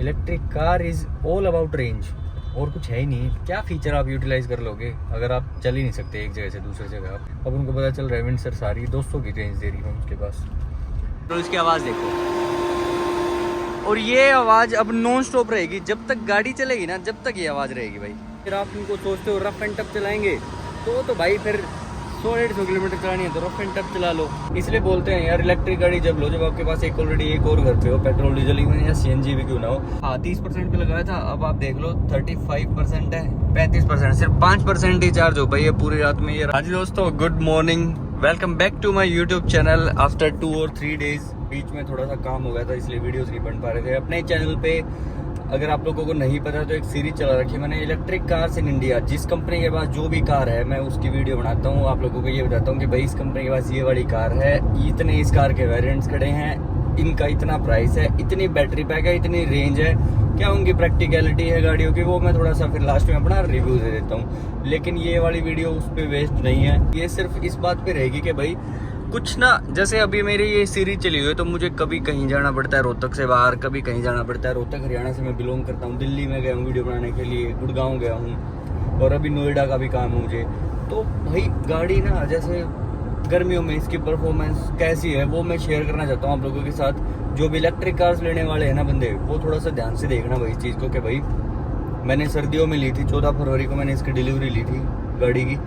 Electric car is all about range, और कुछ है ही नहीं। क्या फीचर आप यूटिलाइज कर लोगे अगर आप चल ही नहीं सकते एक जगह से दूसरी जगह। अब उनको पता चल रहा है विंडसर सारी 200 की रेंज दे रही है उसके पास। तो इसकी आवाज़ देखो, और ये आवाज़ अब नॉन स्टॉप रहेगी जब तक गाड़ी चलेगी ना, जब तक ये आवाज़ रहेगी भाई। फिर आप इनको सोचते हो रफ एंड टफ चलाएंगे तो भाई फिर 100-150 किलोमीटर चलानी है तो रफ एंड टफ चला लो। इसलिए बोलते हैं यार इलेक्ट्रिक गाड़ी जब लो जब आपके पास ऑलरेडी एक और घर पे हो, पेट्रोल डीजल में या सीएनजी भी क्यों ना हो। हाँ 30% पे लगाया था, अब आप देख लो 35% है, 35%, सिर्फ 5% ही चार्ज हो पाई है पूरी रात में। ये हाँ जी दोस्तों, good morning, welcome back to my YouTube channel after 2 और 3 डेज। बीच में थोड़ा सा काम हो गया था इसलिए वीडियोस नहीं बन पा रहे थे अपने चैनल पे। अगर आप लोगों को नहीं पता तो एक सीरीज चला रखी है मैंने, इलेक्ट्रिक कार्स इन इंडिया। जिस कंपनी के पास जो भी कार है मैं उसकी वीडियो बनाता हूँ, आप लोगों को ये बताता हूँ कि भाई इस कंपनी के पास ये वाली कार है, इतने इस कार के वेरिएंट्स खड़े हैं, इनका इतना प्राइस है, इतनी बैटरी पैक है, इतनी रेंज है, क्या उनकी प्रैक्टिकलिटी है गाड़ियों की, वो मैं थोड़ा सा फिर लास्ट में अपना रिव्यू दे देता हूँ। लेकिन ये वाली वीडियो उस पर वेस्ट नहीं है, ये सिर्फ इस बात पर रहेगी कि भाई कुछ ना, जैसे अभी मेरी ये सीरीज चली हुई है तो मुझे कभी कहीं जाना पड़ता है रोहतक से बाहर, कभी कहीं जाना पड़ता है। रोहतक हरियाणा से मैं बिलोंग करता हूँ, दिल्ली में गया हूँ वीडियो बनाने के लिए, गुड़गांव गया हूँ, और अभी नोएडा का भी काम है मुझे। तो भाई गाड़ी ना, जैसे गर्मियों में इसकी परफॉर्मेंस कैसी है वो मैं शेयर करना चाहता हूँ आप लोगों के साथ। जो भी इलेक्ट्रिक कार्स लेने वाले हैं ना बंदे, वो थोड़ा सा ध्यान से देखना भाई इस चीज़ को कि भाई मैंने सर्दियों में ली थी, 14 फरवरी को मैंने इसकी डिलीवरी ली थी गाड़ी की।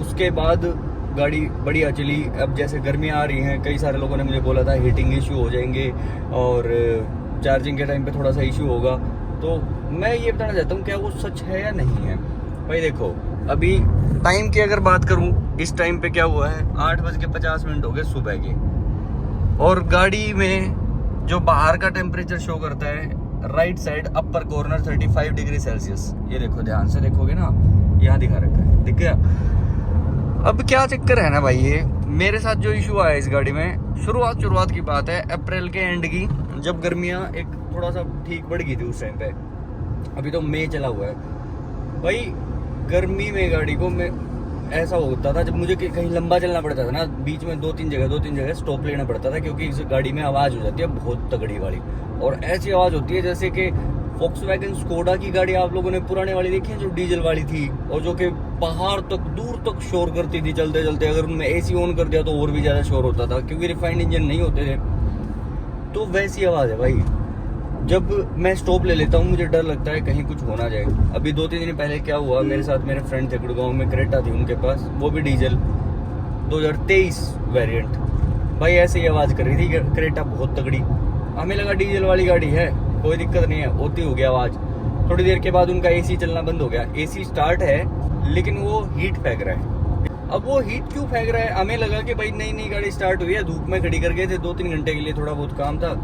उसके बाद गाड़ी बढ़िया चली। अब जैसे गर्मियाँ आ रही हैं, कई सारे लोगों ने मुझे बोला था हीटिंग इशू हो जाएंगे और चार्जिंग के टाइम पे थोड़ा सा इशू होगा, तो मैं ये बताना चाहता हूँ क्या वो सच है या नहीं है। भाई देखो, अभी टाइम की अगर बात करूँ, इस टाइम पे क्या हुआ है, 8:50 हो गए सुबह के, और गाड़ी में जो बाहर का टेम्परेचर शो करता है right side upper corner 35 degree Celsius. ये देखो, ध्यान से देखोगे ना, यहाँ दिखा रखा है, दिख गया। अब क्या चक्कर है ना भाई, ये मेरे साथ जो इशू आया इस गाड़ी में, शुरुआत की बात है अप्रैल के एंड की, जब गर्मियाँ एक थोड़ा सा ठीक बढ़ गई थी उस टाइम पे। अभी तो मई चला हुआ है भाई। गर्मी में गाड़ी को मैं ऐसा होता था जब मुझे कहीं लंबा चलना पड़ता था ना, बीच में 2-3 जगह स्टॉप लेना पड़ता था, क्योंकि इस गाड़ी में आवाज़ हो जाती है बहुत तगड़ी वाली, और ऐसी आवाज़ होती है जैसे कि वॉक्सवैगन स्कोडा की गाड़ी आप लोगों ने पुराने वाली देखी है जो डीजल वाली थी, और जो कि पहाड़ तक दूर तक शोर करती थी चलते चलते। अगर उनमें एसी ऑन कर दिया तो और भी ज़्यादा शोर होता था, क्योंकि रिफाइंड इंजन नहीं होते थे। तो वैसी आवाज़ है भाई। जब मैं स्टॉप ले लेता हूँ मुझे डर लगता है कहीं कुछ हो ना जाए। अभी 2-3 दिन पहले क्या हुआ, मेरे साथ मेरे फ्रेंड थे गुड़गांव में, क्रेटा थी उनके पास, वो भी डीजल 2023 वेरिएंट। भाई ऐसे ही आवाज़ कर रही थी क्रेटा बहुत तगड़ी। हमें लगा डीजल वाली गाड़ी है, कोई दिक्कत नहीं है, होती हो गया आवाज़। थोड़ी देर के बाद उनका एसी चलना बंद हो गया। एसी स्टार्ट है लेकिन वो हीट फेंक रहा है। अब वो हीट क्यों फेंक रहा है, हमें लगा कि भाई नई गाड़ी स्टार्ट हुई है, धूप में खड़ी कर गए थे 2-3 घंटे के लिए, थोड़ा बहुत काम था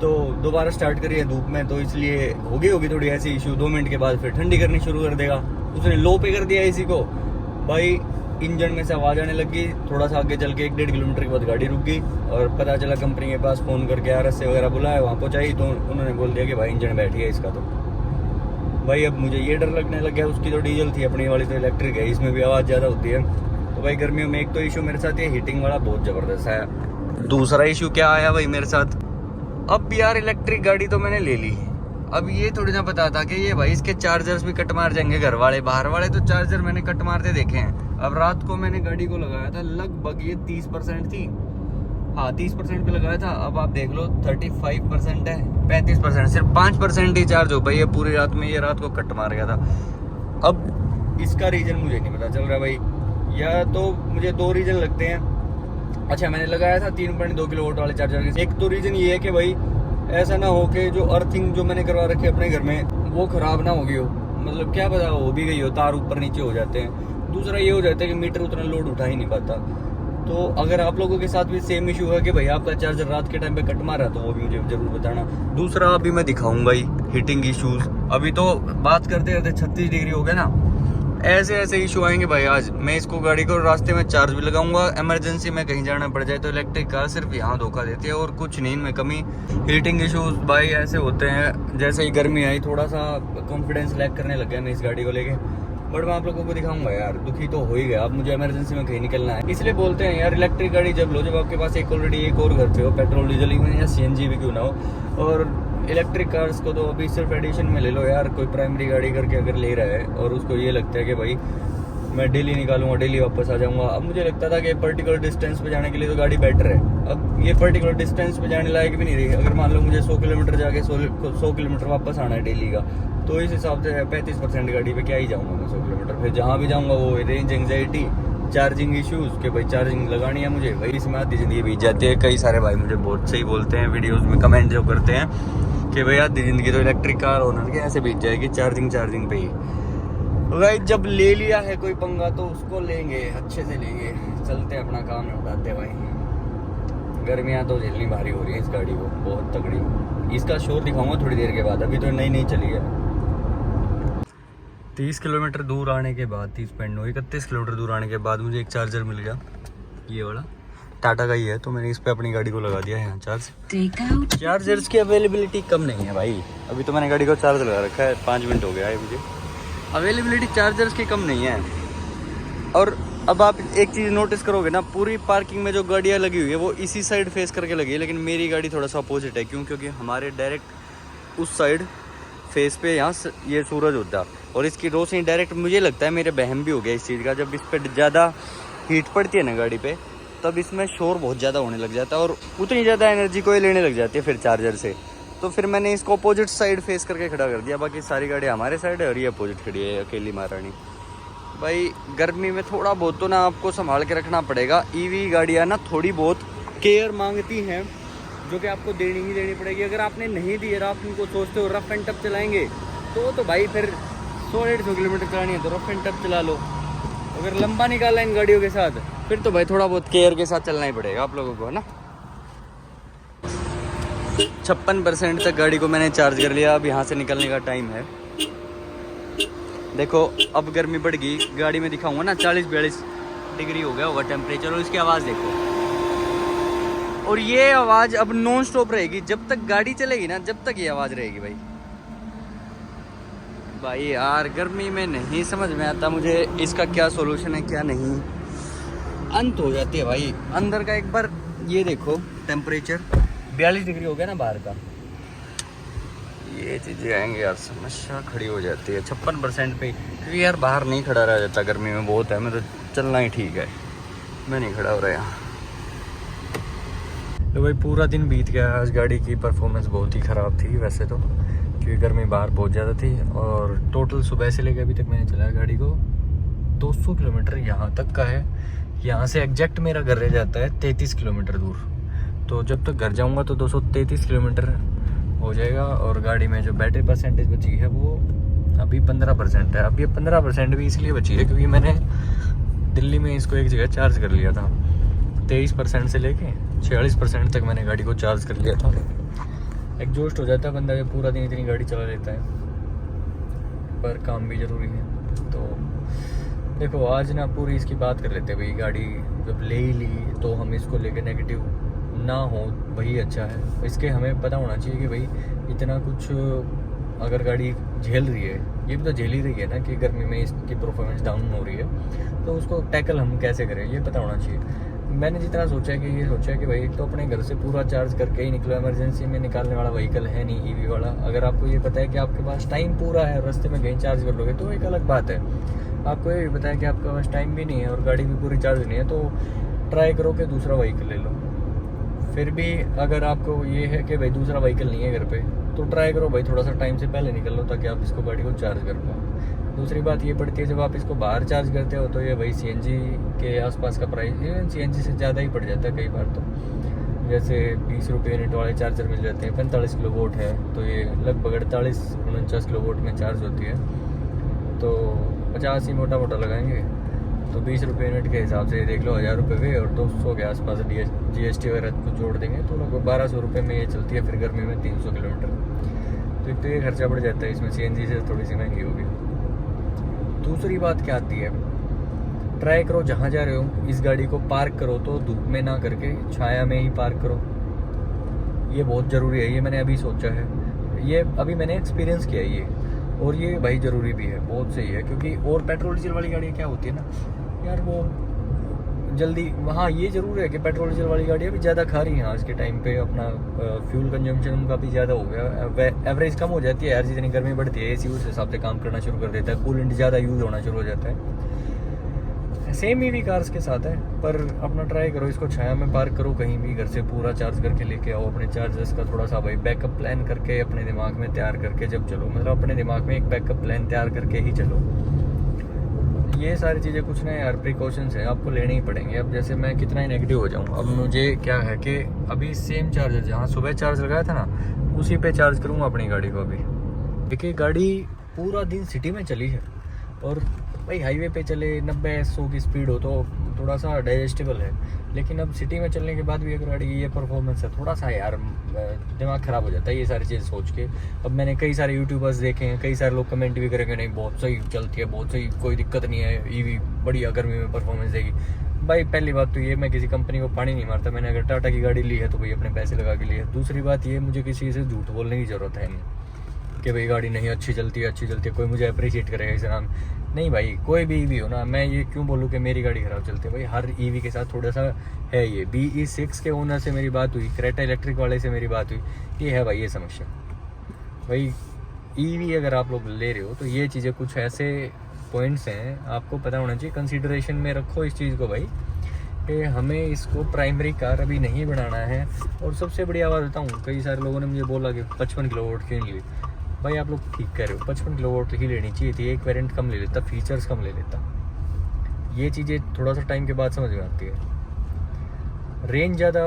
तो दोबारा स्टार्ट करी है धूप में, तो इसलिए होगी थोड़ी ऐसी इशू। 2 मिनट के बाद फिर ठंडी करनी शुरू कर देगा। उसने लो पे कर दिया एसी को, भाई इंजन में से आवाज़ आने लगी। थोड़ा सा आगे चल के 1-1.5 किलोमीटर के बाद गाड़ी रुक गई, और पता चला कंपनी के पास फ़ोन करके RS वगैरह बुलाया, वहाँ पहुँचाई तो उन्होंने बोल दिया कि भाई इंजन बैठी है इसका। तो भाई अब मुझे ये डर लगने लग गया, उसकी तो डीजल थी, अपनी वाली तो इलेक्ट्रिक है, इसमें भी आवाज़ ज़्यादा होती है। तो भाई गर्मियों में एक तो इशू मेरे साथ ये हीटिंग वाला बहुत ज़बरदस्त है। दूसरा इशू क्या आया भाई मेरे साथ, अब यार इलेक्ट्रिक गाड़ी तो मैंने ले ली, अब ये थोड़ी ना पता था कि ये भाई इसके चार्जर्स भी कट मार जाएंगे घर वाले, बाहर वाले तो चार्जर मैंने कट मारते देखे हैं। अब रात को मैंने गाड़ी को लगाया था, लगभग ये 30% थी, हाँ 30% पे लगाया था। अब आप देख लो 35% है, 35%, सिर्फ 5% ही चार्ज हो पाई है पूरी रात में। ये रात को कट मार गया था। अब इसका रीज़न मुझे नहीं पता चल रहा भाई, या तो मुझे 2 रीज़न लगते हैं। अच्छा, मैंने लगाया था 3.2 किलोवाट वाले चार्जर के। एक तो रीज़न ये है कि भाई ऐसा ना हो कि जो अर्थिंग जो मैंने करवा रखी है अपने घर में वो ख़राब ना हो गई हो, मतलब क्या पता हो भी गई हो, तार ऊपर नीचे हो जाते हैं। दूसरा ये हो जाता है कि मीटर उतना लोड उठा ही नहीं पाता। तो अगर आप लोगों के साथ भी सेम इशू है कि भाई आपका चार्जर रात के टाइम पे कट मारा, तो वो भी मुझे जरूर बताना। दूसरा अभी मैं दिखाऊंगा ही हीटिंग इश्यूज। अभी तो बात करते करते 36 डिग्री हो गया ना, ऐसे इशू आएंगे भाई। आज मैं इसको गाड़ी को रास्ते में चार्ज भी लगाऊंगा, इमरजेंसी में कहीं जाना पड़ जाए तो इलेक्ट्रिक कार सिर्फ यहाँ धोखा देती है और कुछ नहीं इनमें कमी। हीटिंग इश्यूज भाई ऐसे होते हैं, जैसे ही गर्मी आई थोड़ा सा कॉन्फिडेंस लैक करने लग गया मैं इस गाड़ी को लेके। बट मैं आप लोगों को दिखाऊंगा यार, दुखी तो हो ही गया। अब मुझे इमरजेंसी में कहीं निकलना है, इसलिए बोलते हैं यार इलेक्ट्रिक गाड़ी जब लो जब आपके पास ऑलरेडी एक और घर पे हो, पेट्रोल डीजल में या सीएनजी भी क्यों ना हो, और इलेक्ट्रिक कार्स को तो अभी सिर्फ एडिशन में ले लो यार। कोई प्राइमरी गाड़ी करके अगर ले रहा है और उसको ये लगता है कि भाई मैं डेली निकालूंगा, डेली वापस आ जाऊंगा। अब मुझे लगता था कि पर्टिकुलर डिस्टेंस पे जाने के लिए तो गाड़ी बेटर है। अब ये पर्टिकुलर डिस्टेंस पे जाने लायक भी नहीं रही। अगर मान लो मुझे 100 किलोमीटर जाके 100 किलोमीटर वापस आना है डेली का, तो इस हिसाब से 35% गाड़ी पे क्या ही जाऊंगा मैं 100 किलोमीटर। फिर जहाँ भी जाऊंगा वो रेंज एंग्जाइटी, चार्जिंग इश्यूज कि भाई चार्जिंग लगानी है मुझे, वही इसमें आधी जिंदगी बीत जाती है। कई सारे भाई मुझे बहुत सही बोलते हैं वीडियोस में, कमेंट जो करते हैं कि भाई आधी जिंदगी तो इलेक्ट्रिक कार ओनर के ऐसे बीत जाएगी चार्जिंग पे ही। भाई जब ले लिया है कोई पंगा तो उसको लेंगे, अच्छे से लेंगे, चलते अपना काम निपटाते भाई। गर्मियाँ तो झेलनी भारी हो रही है इस गाड़ी को, बहुत तगड़ी। इसका शोर दिखाऊंगा थोड़ी देर के बाद, अभी तो नई चली है। 30 किलोमीटर दूर आने के बाद 31 किलोमीटर दूर आने के बाद मुझे एक चार्जर मिल गया, ये वाला टाटा का ही है। तो मैंने इस पे अपनी गाड़ी को लगा दिया है यहाँ चार्ज। चार्जर्स की अवेलेबिलिटी कम नहीं है भाई। अभी तो मैंने गाड़ी को चार्ज लगा रखा है, 5 मिनट हो गया है मुझे। अवेलेबिलिटी चार्जर्स की कम नहीं है। और अब आप एक चीज़ नोटिस करोगे ना, पूरी पार्किंग में जो गाड़ियाँ लगी हुई है वो इसी साइड फेस करके लगी है, लेकिन मेरी गाड़ी थोड़ा सा अपोजिट है। क्यों? क्योंकि हमारे डायरेक्ट उस साइड फेस पे यहाँ ये सूरज होता है और इसकी रोशनी डायरेक्ट, मुझे लगता है मेरे बहम भी हो गया इस चीज़ का। जब इस पर ज़्यादा हीट पड़ती है ना गाड़ी पे, तब इसमें शोर बहुत ज़्यादा होने लग जाता है और उतनी ज़्यादा एनर्जी को ये लेने लग जाती है फिर चार्जर से। तो फिर मैंने इसको अपोजिट साइड फेस करके खड़ा कर दिया। बाकी सारी गाड़ी हमारे साइड है और ये अपोजिट खड़ी है अकेली महारानी। भाई गर्मी में थोड़ा बहुत तो ना आपको संभाल के रखना पड़ेगा। ईवी गाड़ियाँ ना थोड़ी बहुत केयर मांगती हैं, जो कि आपको देनी ही देनी पड़ेगी। अगर आपने नहीं दी और आप उनको सोचते हो रफ एंड टफ चलाएंगे तो भाई फिर 100-150 किलोमीटर चलानी है तो रफ एंड टफ चला लो। अगर लंबा निकालना इन गाड़ियों के साथ फिर तो भाई थोड़ा बहुत केयर के साथ चलना ही पड़ेगा आप लोगों को, है ना। 56% तक गाड़ी को मैंने चार्ज कर लिया। अब यहाँ से निकलने का टाइम है। देखो अब गर्मी बढ़ गई, गाड़ी में दिखाऊंगा ना 40-42 डिग्री हो गया होगा टेम्परेचर। और इसकी आवाज़ देखो, और ये आवाज़ अब नॉन स्टॉप रहेगी जब तक गाड़ी चलेगी ना, जब तक ये आवाज़ रहेगी भाई यार गर्मी में नहीं समझ में आता मुझे इसका क्या सोल्यूशन है क्या नहीं। अंत हो जाती है भाई अंदर का। एक बार ये देखो टेम्परेचर 42 डिग्री हो गया ना बाहर का, ये चीज़ें आएंगी यार, समस्या खड़ी हो जाती है 56% पे। क्योंकि यार बाहर नहीं खड़ा रहा जाता, गर्मी में बहुत है। मैं तो चलना ही ठीक है, मैं नहीं खड़ा हो रहा यहाँ। तो भाई पूरा दिन बीत गया। आज गाड़ी की परफॉर्मेंस बहुत ही ख़राब थी वैसे तो, क्योंकि गर्मी बाहर बहुत ज़्यादा थी। और टोटल सुबह से लेकर अभी तक मैंने चलाया गाड़ी को 200 किलोमीटर यहाँ तक का है। यहाँ से एग्जैक्ट मेरा घर रह जाता है 33 किलोमीटर दूर। तो जब तक घर जाऊँगा तो 233 किलोमीटर हो जाएगा। और गाड़ी में जो बैटरी परसेंटेज बची है वो अभी 15% है। अब ये 15% भी इसलिए बची है क्योंकि मैंने दिल्ली में इसको एक जगह चार्ज कर लिया था। 23% से लेके 46% तक मैंने गाड़ी को चार्ज कर लिया था। एग्जॉस्ट हो जाता है बंदा जब पूरा दिन इतनी गाड़ी चला लेता है, पर काम भी ज़रूरी है। तो देखो आज ना पूरी इसकी बात कर लेते हैं भाई। गाड़ी जब ले ही ली तो हम इसको लेके नेगेटिव ना हो वही अच्छा है। इसके हमें पता होना चाहिए कि भाई इतना कुछ अगर गाड़ी झेल रही है, ये भी तो झेल ही रही है ना कि गर्मी में इसकी परफॉर्मेंस डाउन हो रही है, तो उसको टैकल हम कैसे करें ये पता होना चाहिए। मैंने जितना सोचा है कि ये सोचा है कि भाई एक तो अपने घर से पूरा चार्ज करके ही निकलो, इमरजेंसी में निकालने वाला व्हीकल है नहीं ईवी वाला। अगर आपको ये पता है कि आपके पास टाइम पूरा है, रास्ते में कहीं चार्ज कर लोगे तो एक अलग बात है। आपको ये भी पता है कि आपके पास टाइम भी नहीं है और गाड़ी भी पूरी चार्ज नहीं है, तो ट्राई करो कि दूसरा व्हीकल ले लो। फिर भी अगर आपको ये है कि भाई दूसरा व्हीकल नहीं है घर पे, तो ट्राई करो भाई थोड़ा सा टाइम से पहले निकल लो ताकि आप इसको गाड़ी को चार्ज कर पाओ। दूसरी बात ये पड़ती है जब आप इसको बाहर चार्ज करते हो तो ये भाई CNG के आसपास का प्राइस, इवन CNG से ज़्यादा ही पड़ जाता है कई बार तो। जैसे 20 रुपये यूनिट वाले चार्जर मिल जाते हैं, 45 किलोवाट है तो ये लगभग 48-49 किलोवाट में चार्ज होती है। तो 50 ही मोटा मोटा लगाएंगे तो 20 रुपये यूनिट के हिसाब से देख लो 1000 रुपये हुए, और 200 के आसपास GST वगैरह को जोड़ देंगे तो लगभग 1200 रुपये में ये चलती है। फिर गर्मी में 300 किलोमीटर, तो एक तो ये खर्चा बढ़ जाता है इसमें। CNG से थोड़ी सी महंगी होगी। दूसरी बात क्या आती है, ट्राई करो जहाँ जा रहे हो इस गाड़ी को पार्क करो तो धूप में ना करके छाया में ही पार्क करो। ये बहुत ज़रूरी है, ये मैंने अभी सोचा है, ये अभी मैंने एक्सपीरियंस किया है ये, और ये भाई ज़रूरी भी है, बहुत सही है। क्योंकि और पेट्रोल डीजल वाली गाड़ी क्या होती है ना यार, वो जल्दी। हाँ ये ज़रूर है कि पेट्रोल डीजल वाली गाड़ियाँ भी ज़्यादा खा रही हैं आज के टाइम पे, अपना फ्यूल कंजम्पशन उनका भी ज़्यादा हो गया, एवरेज कम हो जाती है यार। जितनी गर्मी बढ़ती है एसी उस हिसाब से काम करना शुरू कर देता है, कूलेंट ज़्यादा यूज़ होना शुरू हो जाता है। सेम ईवी कार्स के साथ है, पर अपना ट्राई करो इसको छाया में पार्क करो, कहीं भी घर से पूरा चार्ज करके लेके आओ। अपने चार्जर्स का थोड़ा सा भाई बैकअप प्लान करके अपने दिमाग में तैयार करके जब चलो, मतलब अपने दिमाग में एक बैकअप प्लान तैयार करके ही चलो। ये सारी चीज़ें कुछ ना यार प्रिकॉशंस है, आपको लेने ही पड़ेंगे। अब जैसे मैं कितना ही नेगेटिव हो जाऊँ, अब मुझे क्या है कि अभी सेम चार्जर जहाँ सुबह चार्ज लगाया था ना, उसी पे चार्ज करूँगा अपनी गाड़ी को। अभी देखिए गाड़ी पूरा दिन सिटी में चली है, और भाई हाईवे पे चले 90-100 की स्पीड हो तो थोड़ा सा डाइजेस्टेबल है, लेकिन अब सिटी में चलने के बाद भी अगर गाड़ी की ये परफॉर्मेंस है, थोड़ा सा यार दिमाग ख़राब हो जाता है ये सारी चीज़ सोच के। अब मैंने कई सारे यूट्यूबर्स देखे हैं, कई सारे लोग कमेंट भी करेंगे नहीं बहुत सही चलती है, बहुत सही, कोई दिक्कत नहीं है, ईवी बढ़िया गर्मी में परफॉर्मेंस देगी। भाई पहली बात तो ये, मैं किसी कंपनी को पानी नहीं मारता, मैंने अगर टाटा की गाड़ी ली है तो भाई अपने पैसे लगा के ली है। दूसरी बात ये, मुझे किसी से झूठ बोलने की ज़रूरत है नहीं कि भाई गाड़ी नहीं अच्छी चलती है, कोई मुझे अप्रिशिएट करेगा इस नाम। नहीं भाई, कोई भी ईवी हो ना, मैं ये क्यों बोलूँ कि मेरी गाड़ी ख़राब चलती है। भाई हर ईवी के साथ थोड़ा सा है ये। BE6 के ओनर से मेरी बात हुई, क्रेटा इलेक्ट्रिक वाले से मेरी बात हुई, ये है भाई ये समस्या। भाई ईवी अगर आप लोग ले रहे हो तो ये चीज़ें कुछ ऐसे पॉइंट्स हैं आपको पता होना चाहिए, कंसिडरेशन में रखो इस चीज़ को भाई, कि हमें इसको प्राइमरी कार अभी नहीं बनाना है। और सबसे बड़ी आवाज़ बताऊँ, कई सारे लोगों ने मुझे बोला कि 55 किलोवाट क्यों ली। भाई आप लोग ठीक कह रहे हो, 55 किलोवाट ही लेनी चाहिए थी, एक वेरिएंट कम ले लेता, फीचर्स कम ले लेता। ये चीज़ें थोड़ा सा टाइम के बाद समझ में आती है। रेंज ज़्यादा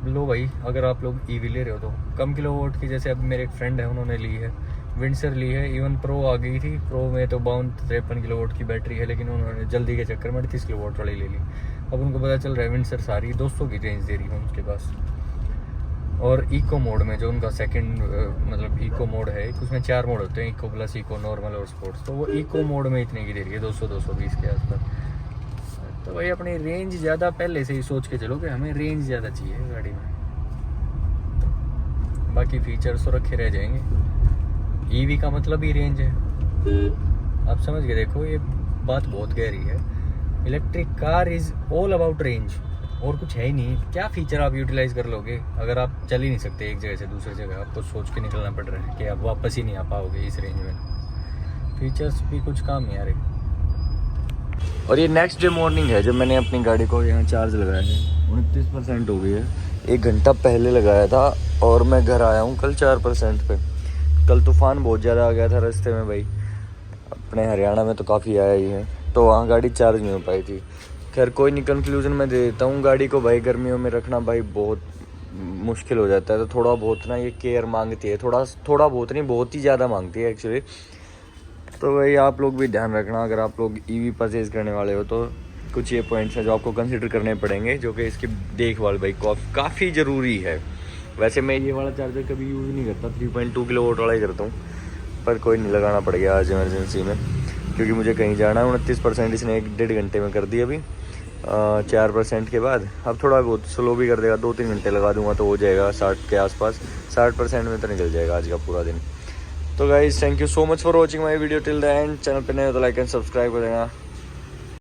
लो भाई, अगर आप लोग ईवी ले रहे हो तो कम किलोवाट की, जैसे अब मेरे एक फ्रेंड है उन्होंने ली है, विंडसर ली है, इवन प्रो आ गई थी, प्रो में तो 52-53 किलोवाट की बैटरी है, लेकिन उन्होंने जल्दी के चक्कर में 38 किलोवाट वाली ले ली। अब उनको पता चल रहा है विंडसर सारी 200 की रेंज दे रही है उनके पास, और इको मोड में जो उनका सेकंड मतलब इको मोड है, उसमें 4 मोड होते हैं, इको प्लस, इको नॉर्मल और स्पोर्ट्स, तो वो इको मोड में इतने की दे रही है 200-220 के आसपास। तो भाई अपनी रेंज ज़्यादा पहले से ही सोच के चलो कि हमें रेंज ज़्यादा चाहिए गाड़ी में, बाकी फीचर्स तो रखे रह जाएंगे। ईवी का मतलब ही रेंज है, आप समझ के देखो, ये बात बहुत गहरी है। Electric car is all about range, और कुछ है ही नहीं। क्या फीचर आप यूटिलाइज़ कर लोगे अगर आप चल ही नहीं सकते एक जगह से दूसरी जगह, आपको सोच के निकलना पड़ रहा है कि आप वापस ही नहीं आ पाओगे इस रेंज में। फीचर्स भी कुछ काम नहीं आ रहे। और ये नेक्स्ट डे मॉर्निंग है जब मैंने अपनी गाड़ी को यहाँ चार्ज लगाया है, 29% हो गई है। 1 घंटा पहले लगाया था और मैं घर आया हूँ कल 4% पे। कल तूफान बहुत ज़्यादा आ गया था रास्ते में भाई, अपने हरियाणा में तो काफ़ी आया ही है, तो वहाँ गाड़ी चार्ज नहीं हो पाई थी। खैर कोई नहीं, कंक्लूजन में दे देता हूँ, गाड़ी को भाई गर्मियों में रखना भाई बहुत मुश्किल हो जाता है, तो थोड़ा बहुत ना ये केयर मांगती है, थोड़ा बहुत नहीं, बहुत ही ज़्यादा मांगती है एक्चुअली। तो भाई आप लोग भी ध्यान रखना, अगर आप लोग ईवी परचेज़ करने वाले हो तो कुछ ये पॉइंट्स हैं जो आपको कंसिडर करने पड़ेंगे, जो कि इसकी देखभाल भाई काफ़ी ज़रूरी है। वैसे मैं ये वाला चार्जर कभी यूज़ नहीं करता, 3.2 किलोवाट वाला ही करता हूँ, पर कोई नहीं, लगाना पड़ गया आज इमरजेंसी में, क्योंकि मुझे कहीं जाना है। 29% इसने 1-1.5 घंटे में कर दिया अभी, 4% के बाद अब थोड़ा बहुत स्लो भी कर देगा, 2-3 घंटे लगा दूंगा तो हो जाएगा 60 के आसपास, 60% में तो निकल जाएगा आज का पूरा दिन। तो guys thank you so much for watching my video till the end. Channel पे नए हो तो लाइक एंड सब्सक्राइब कर देना।